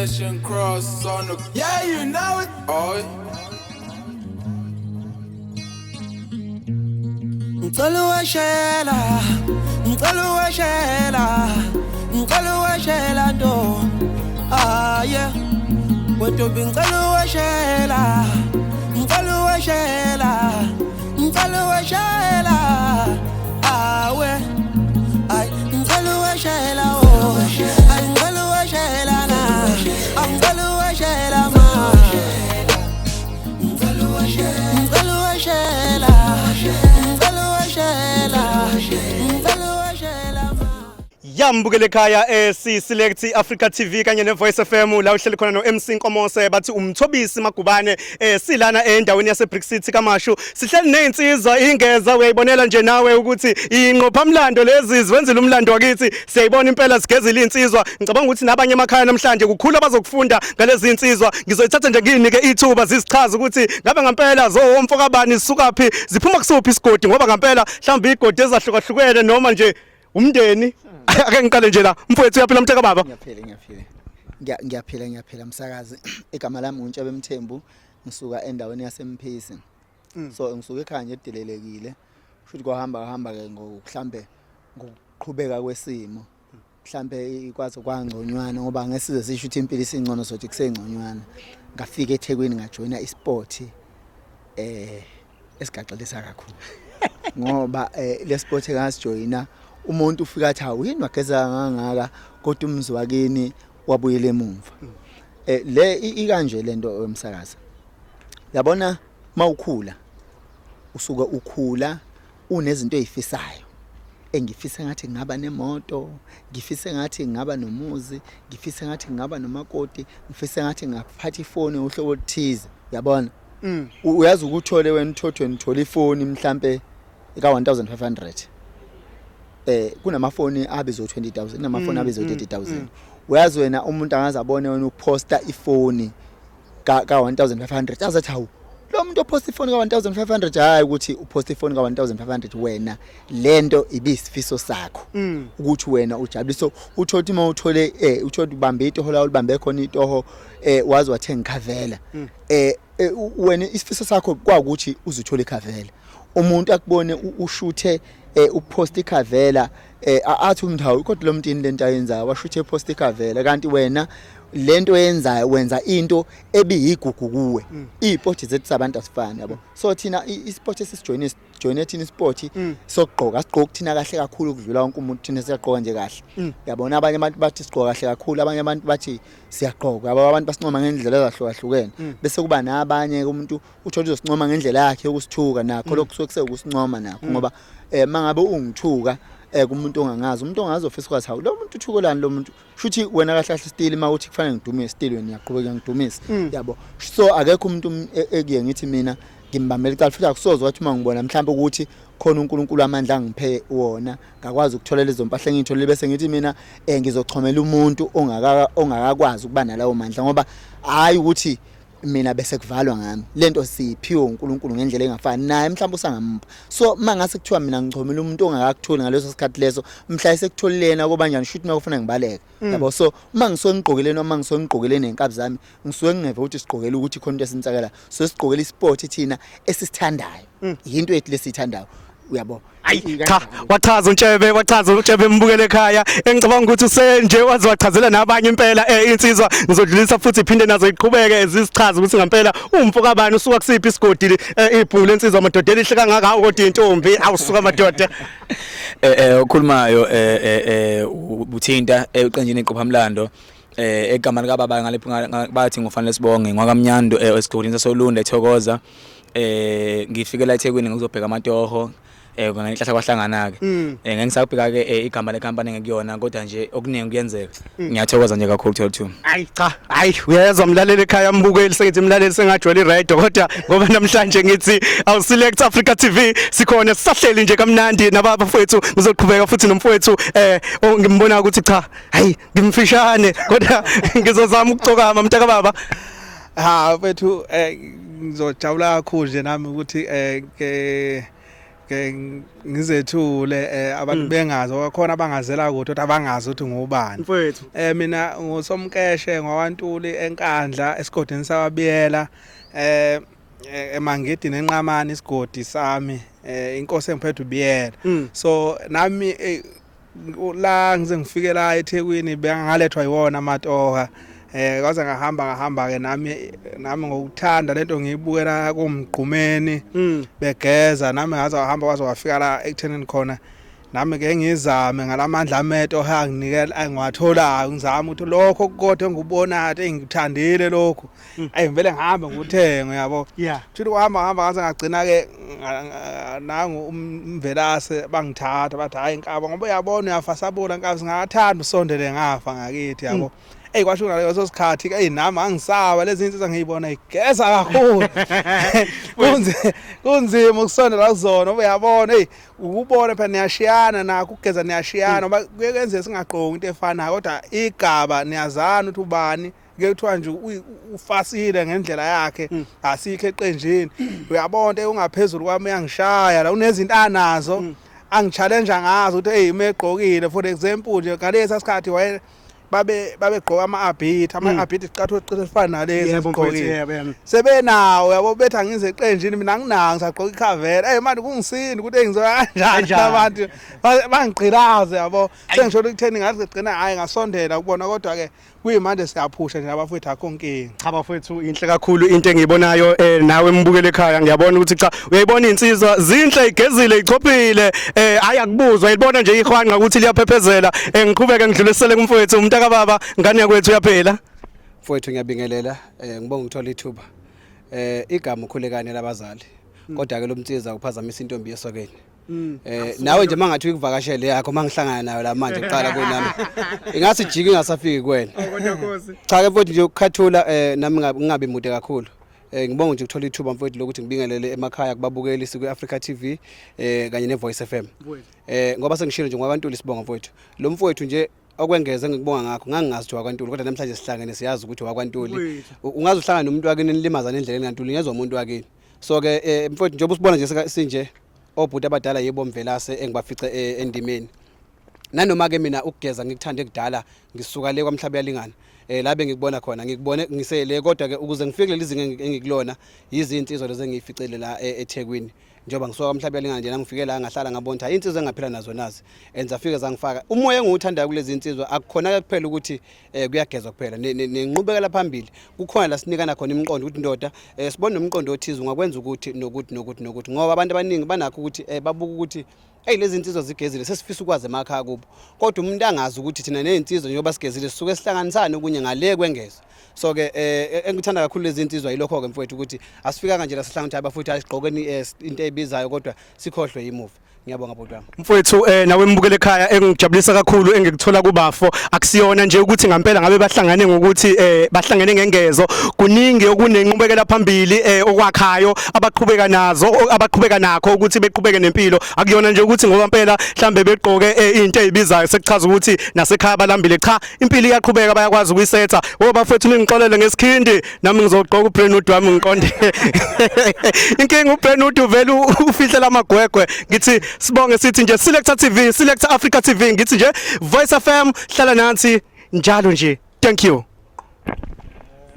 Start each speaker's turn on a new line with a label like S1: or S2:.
S1: Destination cross on the. Yeah, you know it. Oh.
S2: Ngicela ndo yeah wethu ngicela washela awe ay ngicela washela ay ngicela washela na ngicela washela ma ngicela washela
S3: Yambukele ekhaya si Select Africa TV kanye ne Voice FM la uhleli khona no Izinqophamlando bathi umthobisi magubane silana endaweni yase Brick City kaMashu sihleli nezinsizwa ingeza uyayibonela nje nawe ukuthi Izinqophamlando lezi ziwenzela umlando wakithi siyayibona impela sigezile insizwa ngicabanga ukuthi nabanye emakhaya namhlanje kukhulu abazokufunda ngalezi insizwa ngizoyithatha nje nginike ithuba zisichaza ukuthi ngabe ngempela zomfoka bani sisuka phi ziphuma kusuphi isigodi ngoba ngempela mhlawumbe igodi ezahlukahlukene noma nje umndeni ake ngiqale nje la mfowethu uyaphila mtheka baba
S4: ngiyaphila msakazi igama lami uNtshebe Mthembu ngisuka endaweni yaseMphisi so ngisuka ekhaya nje edelelekile futhi kwahamba ke mhlambe ngokuqhubeka kwesimo mhlambe ikwazi kwangconywana ngoba ngesize sisho ukuthi impilo isingcono sothi kusengconywana ngafika eThekwini ngajoina isport esigaxelisa kakhulu ngoba le sport engasijoyina umuntu ufika athi awini wageza ngangaka kodwa umzi wakini wabuyela emuva le ikanje lento emsakaza yabona mawukhula usuka ukhula unezinto ezifisayo engifisa ngathi ngaba nemoto ngifisa ngathi ngaba nomuzi ngifisa ngathi ngaba nomakoti ngifisa ngathi ngaphatha ifoni uhlobo oluthize yabona uyazi ukuthole wena uthothweni uthola ifoni mhlambe ka 1500 kunamafoni abizo 20000 namafoni abizo 30000 uyazi wena umuntu angaze abone wena uposta ifoni ka 1500 azathi hawu lo muntu oposta ifoni ka 1500 hayi ukuthi uposta ifoni ka 1500 wena lento ibisifiso sakho ukuthi wena ujabulisa uthothi uma uthole uthothi ubambe itoho la ulibambe khona itoho wazi wathenga ikhavela wena isifiso sakho kwakuthi uzuthola ikhavela umuntu akubone ushuthe upost ikhavela athi umnthawu kodwa lo muntu ini lento ayenzayo washuthe ipost ikhavela kanti wena lento yenzayo wenza into ebiyigugu kuwe isport zethu sabantu asifani yabo so thina isport esisijoine thina isport sokugqoka sigqoka thina kahle kakhulu ukudlula wonke umuntu thina siyagqoka nje kahle yabona abanye abantu bathi sigqoka kahle kakhulu abanye abantu bathi siyagqoka abantu basincoma ngendlela ezahlukahlukene bese kuba nabanye umuntu uthola uzosincoma ngendlela yakhe yokusithuka nakho lokusuke kusekusincoma nakho ngoba mangabe ungithuka kumuntu ongangazi umuntu ongazi ofisa kwathi hawu lo muntu uthukolani lo muntu shuthi wena kahle kahle style mawuthi kufanele ngidume style wena uyaqhubeka ngidumisa yabo so akekho umuntu ekuye ngithi mina ngimbambela icala futhi akusoze wathi mangibona mhlawumbe ukuthi khona uNkulunkulu amandla angiphe wona ngakwazi ukuthola lezo mpahla engitholile bese ngithi mina ngizochomela umuntu ongakakwazi ukuba nalawo mandla ngoba hayi ukuthi mina bese kuvalwa ngami lento siphiwe uNkulunkulu ngendlela engafani naye mhlawumbe usangampa so mangase kuthiwa mina ngichomela umuntu ongakakutholi ngaleso sikhathi leso mhla esekutholilena ngoba njani shuthi makufuna ngibaleke yabo so uma ngisongqokeleni noma ngisongqokeleni nenkabi zami ngisuke ngeve ukuthi sigqokela ukuthi khona into esitsakela so sigqokela isport thina esisithandayo into ethu lesithandayo uyabo
S3: ayi cha wachaza uNtshebe mbukele ekhaya engicabanga ukuthi usenje wazi wachazela nabanye impela insizwa ngizodlulisa futhi iphinde nazo iqhubeke ezisichaza ukuthi ngempela umfo kabani usuka kusiphi isigodi ibhulu insizwa amadodela ihle kangaka kodwa intombi awusuka amadoda
S5: okhulumayo uthinta eqenjini Izinqophamlando egamani kababa ngalephi bathi ngofanele sibonge ngwakamnyando esigodini sasolunda eThokoza ngifike la eThekwini ngizobheka amatoho ngenhlahla kwahlangana ke ngeke ngisabheka ke igama lecompany ngekuyona kodwa nje okuningi kuyenzeka ngiyathokoza nje kakhulu Theluthu
S3: hayi uyezwa umlaleli ekhaya mbukeli sengithi umlaleli sengajwela iradio kodwa ngoba namhlanje ngithi awu Select Africa TV sikhona sisahleli nje kamnandi nabafowethu ngizoqhubeka futhi nomfowethu ngimbona ukuthi cha hayi ngimfishane kodwa ngizozama ukucokama mntaka baba
S6: mfethu ngizojabula kakhulu nje nami ukuthi ke ngizethule abantu bengazi okhona abangazela ukuthi abangazi ukuthi ngubani
S3: mfowethu
S6: mina ngusomkeshe ngwaNtuli enkandla esigodini sakwabiyela emangidi nenqamani isigodi sami inkosi engiphethe ubiyela so nami la ngize ngifike la eThekwini bengalethwa yiwona amatoha kwaze ngahamba ke nami ngokuthanda lento ngiyibukela kumgqumeni begeza nami ngaze wahamba kwaze wafika la ekuthenini khona nami ke ngizame ngalamandla ameto hanginikela angiwathola ngizama ukuthi lokho kodwa engubona ade engithandile lokho ayivele ngihambe nguthenga yabo futhi uhamba ngaze ngagcina ke nangu umvelase bangithatha bathi hayi inkaba ngoba uyabona uyafasabula nkabi singathanda usondele ngafa ngakithi yabo kwasho ngaleso sikhathi ke nami angisaba lezi zinto engiyibona igeza kakhulu kunzima ukusondela kuzona uyabona ukubona phela niyashiyana nakho ukugeza niyashiyana ngoba kuyenze singaqongi into efanayo kodwa igaba niyazana ukuthi ubani ke kuthiwa nje ufasile ngendlela yakhe asikho eqenjini uyabona ungaphezulu kwami uyangishaya la unezinto anazo angichallenge ngazo ukuthi imegqokile for example nje ngalesa sikhathi waye babegqoka ama-abit siqathe ucishe sifana nalezi sigqokile sebenawo yabo bethi angize eqenjini mina nginawo ngisagqoka ikhavera manje kungisini ukuthi engizoya kanjani abantu bangigqilaze yabo sengisho ukutheni ngathi sigcina hayi ngasondela ukubona kodwa ke kuyimanje siyaphusha nje abafowethu akho nkingi
S3: cha bafowethu inhle kakhulu into engiyibonayo nawe embukele ekhaya ngiyabona ukuthi cha uyayibona insizwa zinhle igezile ichophile ayakubuzwa uyibona nje ihwanqa ukuthi liyaphephezela ngiqhubeke ngidlulisele kumfowethu umntaka baba ngane yakwethu uyaphela
S7: mfowethu ngiyabingelela ngibonga ukuthola ithuba igama ukhulekane labazali kodwa ke lo mtsiza uphazamisa intombi yesokeni nawe nje mangathi ukuvakashele yakho mangihlangana nayo la manje uqala kunami ingase jiki ngasafiki kuwena cha ke mfowethu nje ukukhathula nami ngingabe mude kakhulu ngibonga nje ukuthola ithuba mfowethu lokuthi ngibingelele emakhaya kubabukeli siku Africa TV kanye ne Voice FM ngoba sengishilo nje ngwaNtuli sibonga mfowethu lo mfowethu nje okwengeza ngikubonga ngakho ngangingazi ukuthi waKwaNtuli kodwa namhlanje sihlangene siyazi ukuthi waKwaNtuli ungaze uhlangana nomuntu wakini nilimaza nendlela eNkantuli ngezwe umuntu wakini so ke mfowethu njengoba usibona nje sinje obhuti abadala yebo mvelase engibafice endimeni nanoma ke mina ukugeza ngikuthande kudala ngisuka le kwaMhlaba yalingana labe ngikubona khona ngikubone ngisele kodwa ke ukuze ngifike lezinga engikulona yizinsizwa lezi engiyificele la eThekwini njengoba ngisuka kwaMhlaba yalingana nje ngifike la ngahlala ngabona ukuthi insizwa engaphila nazo nazi enza fike zangifaka umoya engiwuthanda kulezi insizwa akukhona kuphela ukuthi kuyagezwa kuphela nenqubekela phambili kukhona la sinikana khona imiqondo ukuthi ndoda sibone nomqondo othize ungakwenza ukuthi nokuthi ngoba abantu abaningi banakho ukuthi babuka ukuthi lezi insizwa zigezile sesifisa ukwazi emakhaya kubo kodwa umuntu angazi ukuthi thina nezinsizwa njengoba sigezile sisuke sihlanganisana okunye ngale kwengeza so ke engikuthanda kakhulu lezi insizwa yilokho ke mfowethu ukuthi asifika kanje la sihlanganisa abafuthi asiqokeni into ebizayo kodwa sikhohlwe yimuva ngiyabonga bhuti wami
S3: mfowethu nawe embukele ekhaya engijabulisa kakhulu engikuthola kubafo akusiyona nje ukuthi ngempela ngabe bahlangane ngokuthi bahlangene ngengezo kuningi okunenqubekela phambili okwakhayo abaqhubeka nakho ukuthi beqhubeke nempilo akuyona nje ukuthi ngoba impela mhlambe beqoke into ezibizayo sekuchaza ukuthi nasekhaya balambile cha impilo iyaqhubeka bayakwazi ukuyisetha ngoba bafethu ningixolele ngesikhindi nami ngizoqoka uBrenud wami ngiqonde inkinga uBrenud uvela ufihlela amagwegwe ngithi sibonge sithi nje Selector TV Selector Africa TV ngithi nje Voice FM hlala nansi njalo nje thank you